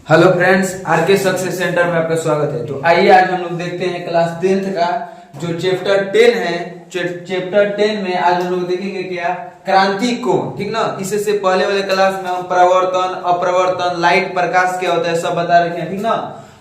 Hello friends, RK success centre में आपका स्वागत है। तो आइए आज हम लोग देखते हैं क्लास 10th का जो चैप्टर 10 है। चैप्टर 10 में आज हम लोग देखेंगे क्या, क्रांति कोण। ठीक ना, इससे पहले वाले क्लास में हम परावर्तन, अपरावर्तन, लाइट, प्रकाश क्या होता है सब बता रखे हैं। ठीक ना,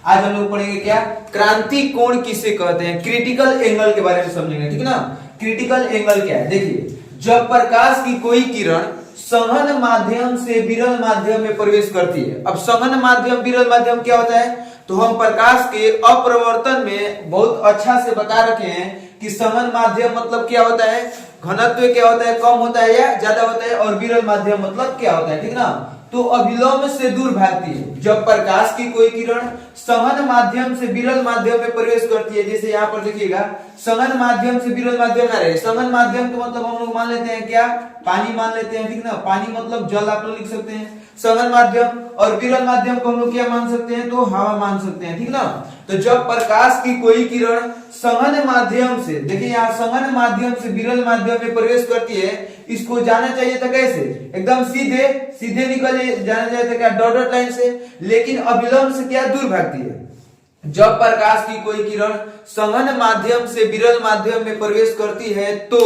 आज हम लोग पढ़ेंगे क्या, क्रांति कोण किसे कहते हैं, क्रिटिकल एंगल के बारे में समझेंगे। ठीक ना, क्रिटिकल एंगल क्या है, देखिए जब प्रकाश की कोई किरण सघन माध्यम से विरल माध्यम में प्रवेश करती है। अब सघन माध्यम विरल माध्यम क्या होता है, तो हम प्रकाश के अपरावर्तन में बहुत अच्छा से बता रखे हैं कि सघन माध्यम मतलब क्या होता है, घनत्व क्या होता है, कम होता है या ज्यादा होता है, और विरल माध्यम मतलब क्या होता है। ठीक ना, तो अभिलंब से दूर भागती है। जब प्रकाश की कोई किरण सघन माध्यम से विरल माध्यम में प्रवेश करती है, जैसे यहाँ पर देखिएगा सघन माध्यम से विरल माध्यम आ रहे हैं। सघन माध्यम का मतलब हम लोग मान लेते हैं क्या, पानी मान लेते हैं। ठीक ना, पानी मतलब जल आप लोग लिख सकते हैं सघन माध्यम, और विरल माध्यम को हम लोग क्या मान सकते हैं, तो हवा मान सकते हैं। ठीक ना, तो जब प्रकाश की कोई किरण सघन माध्यम से, देखिए यहाँ सघन माध्यम से विरल माध्यम में प्रवेश करती है, इसको जाना चाहिए था कैसे, एकदम सीधे सीधे निकल जाना चाहिए था क्या, डॉटेड लाइन से, लेकिन अविलंब से क्या दूर भागती है। जब प्रकाश की कोई किरण सघन माध्यम से विरल माध्यम में प्रवेश करती है तो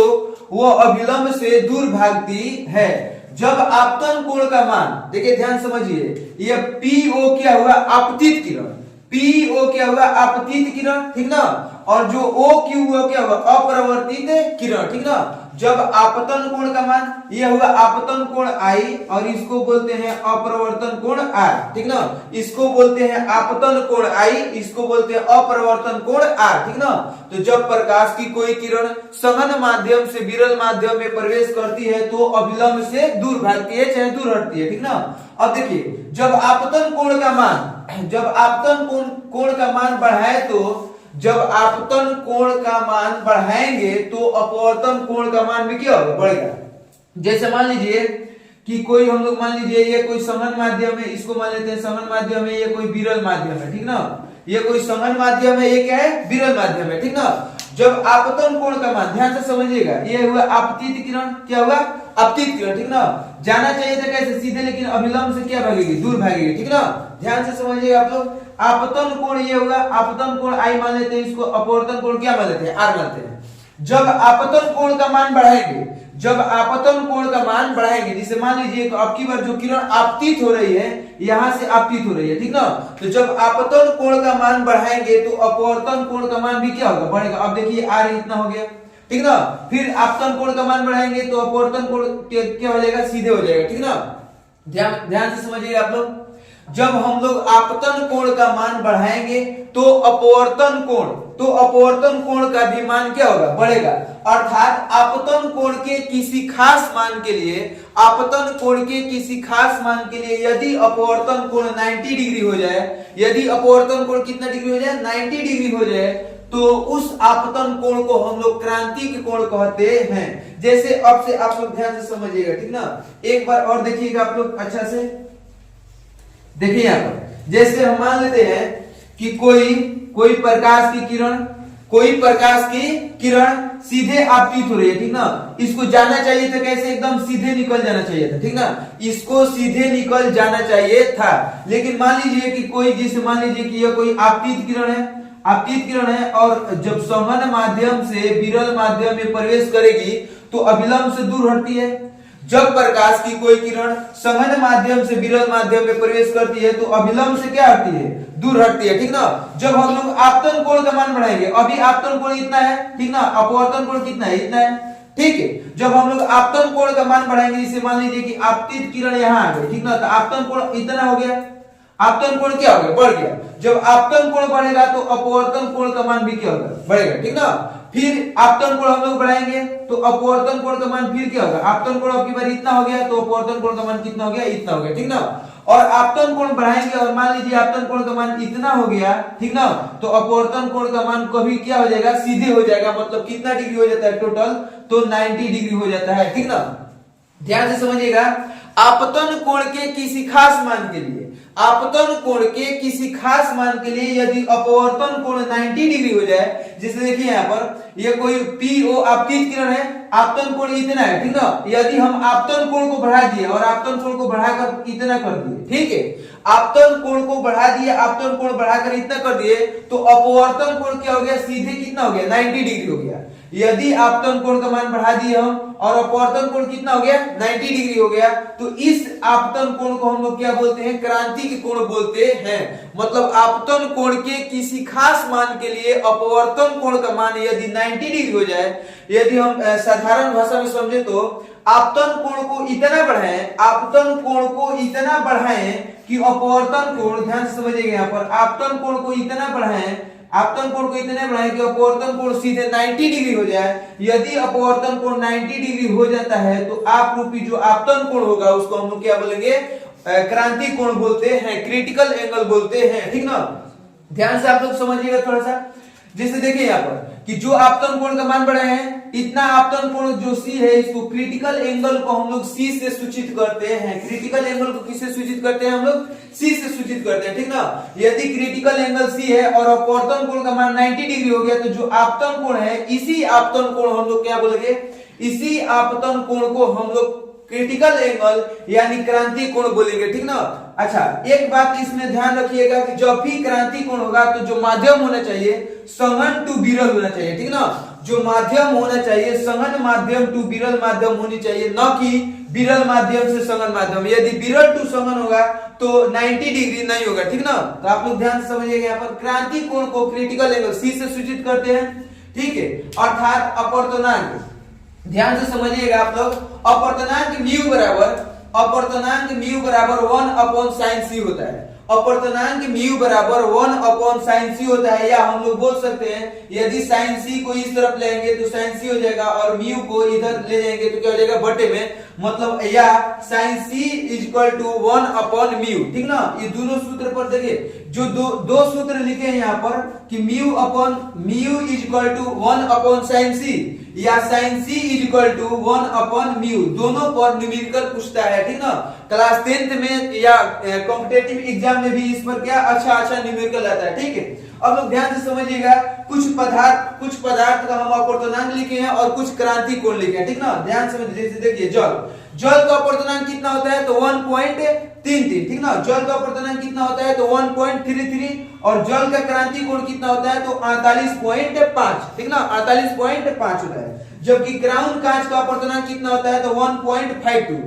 वो अविलंब से दूर भागती है। जब आपतन कोण का मान, देखिए ध्यान समझिए, ये पीओ क्या हुआ, आपतित किरण, पीओ क्या हुआ, आपतित किरण। ठीक ना, और जो ओ क्यू हुआ क्या हुआ, अपरावर्तित किरण। ठीक ना, जब आपतन कोण का मान यह हुआ आपतन कोण आई, और इसको बोलते हैं अपरावर्तन कोण आर। ठीक ना, इसको बोलते हैं आपतन कोण आई, इसको बोलते हैं अपरावर्तन कोण आर। ठीक ना, तो जब प्रकाश की कोई किरण सघन माध्यम से विरल माध्यम में प्रवेश करती है तो अविलंब से दूर भागती है, चाहे दूर हटती है। ठीक ना, अब देखिए जब आपतन कोण का मान, जब आपतन कोण का मान बढ़ाए, तो जब आपतन कोण का मान बढ़ाएंगे तो अपवर्तन कोण का मान भी क्या होगा, बढ़ेगा। जैसे मान लीजिए कि कोई हम लोग मान लीजिए ये कोई सघन माध्यम है, इसको मान लेते हैं सघन माध्यम है, ये कोई विरल माध्यम है। ठीक ना, ये कोई सघन माध्यम है, ये क्या है, विरल माध्यम है। ठीक ना, जब आपतन कोण का मान, ध्यान से समझिएगा, ये हुआ आपतित किरण, क्या हुआ, आपतित किरण। ठीक ना, जाना चाहिए था कैसे, सीधे, लेकिन अविलंब से क्या भागेगी, दूर भागेगी। ठीक ना, ध्यान से समझिएगा आप लोग। आपतन कोण ये होगा, आपतन कोण आई मान लेते हैं, इसको अपवर्तन कोण क्या मान लेते हैं, आर मानते हैं। जब आपतन कोण का मान बढ़ाएंगे, जब आपतन कोण का मान बढ़ाएंगे, जैसे मान लीजिए तो आपकी बार जो किरण आपतित हो रही है, यहां से आपतित हो रही है। ठीक ना, तो जब आपतन कोण का मान बढ़ाएंगे तो अपवर्तन कोण का मान भी क्या होगा, बढ़ेगा। अब देखिए आर इतना हो गया। ठीक ना, फिर आपतन कोण का मान बढ़ाएंगे तो अपवर्तन कोण क्या हो जाएगा, सीधे हो जाएगा। ठीक ना, ध्यान से समझिएगा आप लोग। जब हम लोग आपतन कोण का मान बढ़ाएंगे तो अपवर्तन कोण, तो अपवर्तन कोण का भी मान क्या होगा, बढ़ेगा। अर्थात आपतन कोण के किसी खास मान के लिए, आपतन कोण के किसी खास मान के लिए यदि अपवर्तन कोण 90 डिग्री हो जाए, यदि अपवर्तन कोण कितना डिग्री हो जाए, 90 डिग्री हो जाए, तो उस आपतन कोण को हम लोग क्रांतिक कोण कहते हैं। जैसे अब से आप लोग ध्यान से समझिएगा। ठीक ना, एक बार और देखिएगा आप लोग अच्छा से, देखिए यहाँ पर जैसे हम मान लेते हैं कि कोई प्रकाश की किरण, कोई प्रकाश की किरण सीधे आपतित हो रही है। ठीक ना, इसको जाना चाहिए था कैसे, एकदम सीधे निकल जाना चाहिए था। ठीक ना, इसको सीधे निकल जाना चाहिए था, लेकिन मान लीजिए कि कोई, जैसे मान लीजिए कि यह कोई आपतित किरण है, आपतित किरण है, और जब सघन माध्यम से विरल माध्यम में प्रवेश करेगी तो अविलंब से दूर हटती है। जब प्रकाश की कोई किरण सघन माध्यम से विरल माध्यम में प्रवेश करती है तो अविलंब से क्या हटती है, दूर हटती है। ठीक ना, जब हम लोग आपतन कोण का मान बढ़ाएंगे, अभी आपतन कोण इतना है। ठीक ना, अपवर्तन कोण कितना है, इतना है। ठीक है, जब हम लोग आपतन कोण का मान बढ़ाएंगे, जैसे मान लीजिए कि आपतित किरण यहाँ आ गई। ठीक ना, तो आपतन कोण इतना हो गया, आपतन कोण क्या हो गया, बढ़ गया। जब आपतन कोण बढ़ेगा तो अपवर्तन कोण का मान भी क्या होगा, बढ़ेगा। ठीक ना, फिर आपतन कोण हम लोग बढ़ाएंगे तो अपवर्तन कोण का मान फिर क्या होगा, आपतन कोण आपकी बार इतना हो गया तो अपवर्तन कोण का मान कितना हो गया, इतना हो गया। ठीक ना, और आपतन कोण बढ़ाएंगे और मान लीजिए आपतन कोण का मान इतना हो गया। ठीक ना, तो अपवर्तन कोण का मान कभी क्या हो जाएगा, सीधे हो जाएगा। मतलब कितना डिग्री हो जाता है टोटल, तो 90 डिग्री हो जाता है। ठीक ना, ध्यान से समझिएगा। आपतन कोण के किसी खास मान के लिए, आपतन कोण के किसी खास मान के लिए यदि अपवर्तन कोण 90 डिग्री हो जाए, जैसे देखिए यहाँ पर ये कोई पीओ आपतित किरण है, आपतन कोण इतना है, ठीक ना। यदि हम आपतन कोण को बढ़ा दिए और आपतन कोण को बढ़ाकर इतना कर दिए, ठीक है, आपतन कोण को बढ़ा दिए, आपतन कोण बढ़ाकर इतना कर दिए, तो अपवर्तन कोण क्या हो गया, सीधे कितना हो गया, 90 डिग्री हो गया। यदि आपतन कोण का मान बढ़ा दिए हम और अपवर्तन कोण कितना हो गया, 90 डिग्री हो गया, तो इस आपतन कोण को हम लोग क्या बोलते हैं, क्रांतिक कोण बोलते हैं। मतलब आपतन कोण के किसी खास मान के लिए अपवर्तन कोण का मान यदि 90 डिग्री हो जाए, यदि हम साधारण भाषा में समझे तो आपतन कोण को इतना बढ़ाएं, आपतन कोण को इतना बढ़ाएं कि अपवर्तन कोण, ध्यान से समझिएगा यहाँ पर, आपतन कोण को इतना बढ़ाएं, आपतन कोण को इतने बढ़ाएं कि अपवर्तन कोण सीधे 90 डिग्री हो जाए। यदि अपवर्तन कोण 90 डिग्री हो जाता है तो आप रूपी जो आपतन कोण होगा उसको हम लोग क्या बोलेंगे, क्रांतिक कोण बोलते हैं, क्रिटिकल एंगल बोलते हैं, ठीक ना। ध्यान से आप लोग समझिएगा थोड़ा सा। जैसे देखिए यहाँ पर कि जो आपतन कोण का मान बढ़े हैं, इतना आपतन कोण जो सी है, इसको क्रिटिकल एंगल को हम लोग सी से सूचित करते हैं। क्रिटिकल एंगल को किससे सूचित करते हैं, हम लोग सी से सूचित करते हैं, ठीक ना। यदि क्रिटिकल एंगल सी है और अपवर्तन कोण का मान 90 डिग्री हो गया, तो जो आपतन कोण है, इसी आपतन कोण हम लोग क्या बोलेंगे, इसी आपतन कोण को हम लोग क्रिटिकल एंगल यानी क्रांति कोण बोलेंगे, ठीक ना। अच्छा, एक बात इसमें ध्यान रखिएगा कि जब भी क्रांति कोण होगा तो जो माध्यम होना चाहिए संघन टू विरल होना चाहिए, ठीक ना। जो माध्यम होना चाहिए संघन माध्यम टू विरल माध्यम होनी चाहिए, न कि विरल माध्यम से संघन माध्यम। यदि विरल टू संघन होगा तो 90 डिग्री नहीं होगा, ठीक ना। तो आप लोग ध्यान से समझिएगा, यहाँ पर क्रांति कोण को क्रिटिकल एंगल सी से सूचित करते हैं, ठीक है। अर्थात अपवर्तनांक, ध्यान से समझिएगा आप लोग, अपवर्तनांक म्यू बराबर 1/sin c होता है। अपवर्तनांक म्यू बराबर 1/sin c होता है, या हम लोग बोल सकते हैं यदि sin c को इस तरफ लेंगे तो sin c हो जाएगा और म्यू को इधर ले जाएंगे तो क्या हो जाएगा, बटे में, मतलब या sin c = 1/μ, ठीक ना। ये दोनों सूत्र पर देखिए, जो दो सूत्र लिखे हैं यहाँ पर कि म्यू = 1/sin c या sin c = 1/μ, दोनों पर न्यूमेरिकल पूछता है, ठीक ना। क्लास 10th में या कॉम्पिटिटिव एग्जाम में भी इस पर क्या अच्छा न्यूमेरिकल आता है, ठीक है। अब लोग ध्यान से समझिएगा, कुछ पदार्थ का हम अपवर्तनांक लिखे हैं और कुछ क्रांति कोण लिखे हैं, ठीक ना। ध्यान से जैसे देखिए जल का अपवर्तनांक कितना होता है, तो 1.33, ठीक ना। जल का अपवर्तनांक कितना होता है, तो 1.33, और जल का क्रांति कोण कितना होता है, तो 48.5, ठीक ना, 48.5 होता है। जबकि क्राउन कांच का अपवर्तनांक कितना होता है, तो 1.52,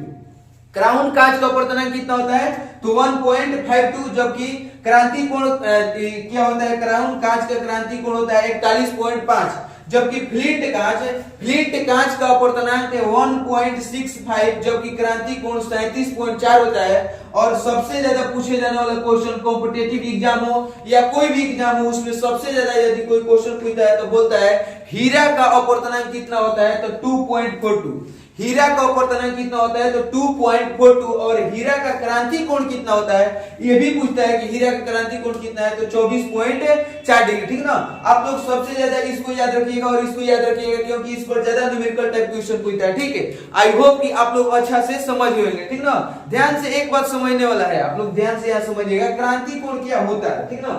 क्राउन कांच का अपवर्तनांक कितना होता है, तो 1.52, जबकि क्रांति कोण क्या होता है, क्राउन कांच का क्रांति कोण होता है 41.5, जबकि फ्लिंट कांच का अपवर्तनांक है 1.65, जबकि क्रांति कोण 37.4 होता है। और सबसे ज्यादा पूछे जाने वाला क्वेश्चन कॉम्पिटिटिव एग्जाम हो या कोई भी एग्जाम हो, उसमें सबसे ज्यादा यदि कोई क्वेश्चन पूछता है तो बोलता है हीरा का अपवर्तनांक कितना होता है, तो 2.42, हीरा का अपवर्तनांक कितना होता है, तो 2.42, और हीरा का क्रांति कोण कितना होता है, ये भी पूछता है कि हीरा का क्रांति कोण कितना है, तो 24.4 डिग्री, ठीक ना। आप लोग सबसे ज्यादा इसको याद रखिएगा और इसको याद रखिएगा, क्योंकि इस पर ज्यादा न्यूमेरिकल टाइप क्वेश्चन पूछता है, ठीक है। आई होप कि आप लोग अच्छा से समझ होंगे, ठीक ना। ध्यान से एक बात समझने वाला है, आप लोग ध्यान से यहाँ समझिएगा, क्रांति कोण क्या होता है, ठीक ना।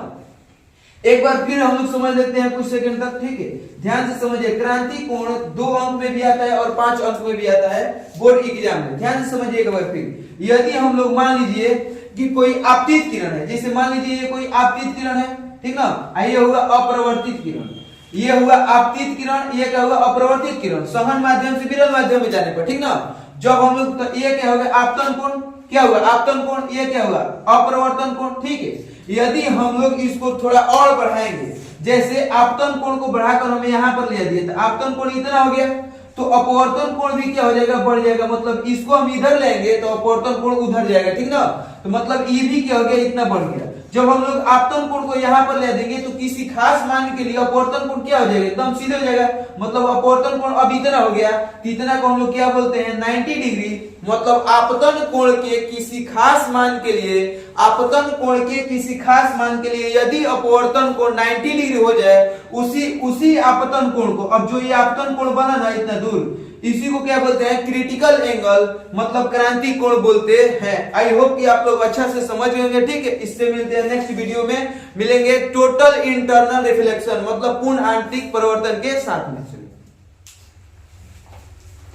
एक बार फिर हम लोग समझ लेते हैं कुछ सेकंड तक, ठीक है। ध्यान से समझिए, क्रांति कोण 2 अंक में भी आता है और 5 अंक में भी आता है बोर्ड एग्जाम में। ध्यान से समझिएगा एक बार फिर, यदि हम लोग मान लीजिए कि कोई आपतित किरण है, जैसे मान लीजिए ये कोई आपतित किरण है, ठीक ना। ये हुआ अपरिवर्तित किरण, ये हुआ आपतित किरण, ये क्या हुआ, अपरिवर्तित किरण, संघन माध्यम से विरल माध्यम में जाने पर, ठीक ना। जब हम लोग, तो ये क्या होगा, आपतन कोण, क्या हुआ आपतन कोण, ये क्या हुआ अपरिवर्तन कोण, ठीक है। यदि हम लोग इसको थोड़ा और बढ़ाएंगे, जैसे आपतन कोण को बढ़ाकर हमें यहाँ पर ले दिए, तो आपतन कोण इतना हो गया, तो अपवर्तन कोण भी क्या हो जाएगा, बढ़ जाएगा। मतलब इसको हम इधर लेंगे तो अपवर्तन कोण उधर जाएगा, ठीक ना। तो मतलब ये भी क्या हो गया, इतना बढ़ गया। जब हम लोग आपतन कोण को यहाँ पर ले देंगे तो किसी खास मान के लिए अपवर्तन कोण क्या हो जाएगा, एकदम सीधे हो जाएगा। मतलब अपवर्तन कोण अब इतना हो गया, तो इतना को हम लोग क्या बोलते हैं, 90 डिग्री। मतलब आपतन कोण के किसी खास मान के लिए, आपतन कोण के किसी खास मान के लिए यदि अपवर्तन कोण 90 डिग्री हो जाए, उसी आपतन कोण को, अब जो ये आपतन कोण बना ना इतना दूर, इसी को क्या बोलते हैं, क्रिटिकल एंगल, मतलब क्रांति कोण बोलते हैं। आई होप कि आप लोग अच्छा से समझ गए होंगे। ठीक है, इससे मिलते हैं नेक्स्ट वीडियो में, मिलेंगे टोटल इंटरनल रिफ्लेक्शन मतलब पूर्ण आंतरिक परिवर्तन के साथ में।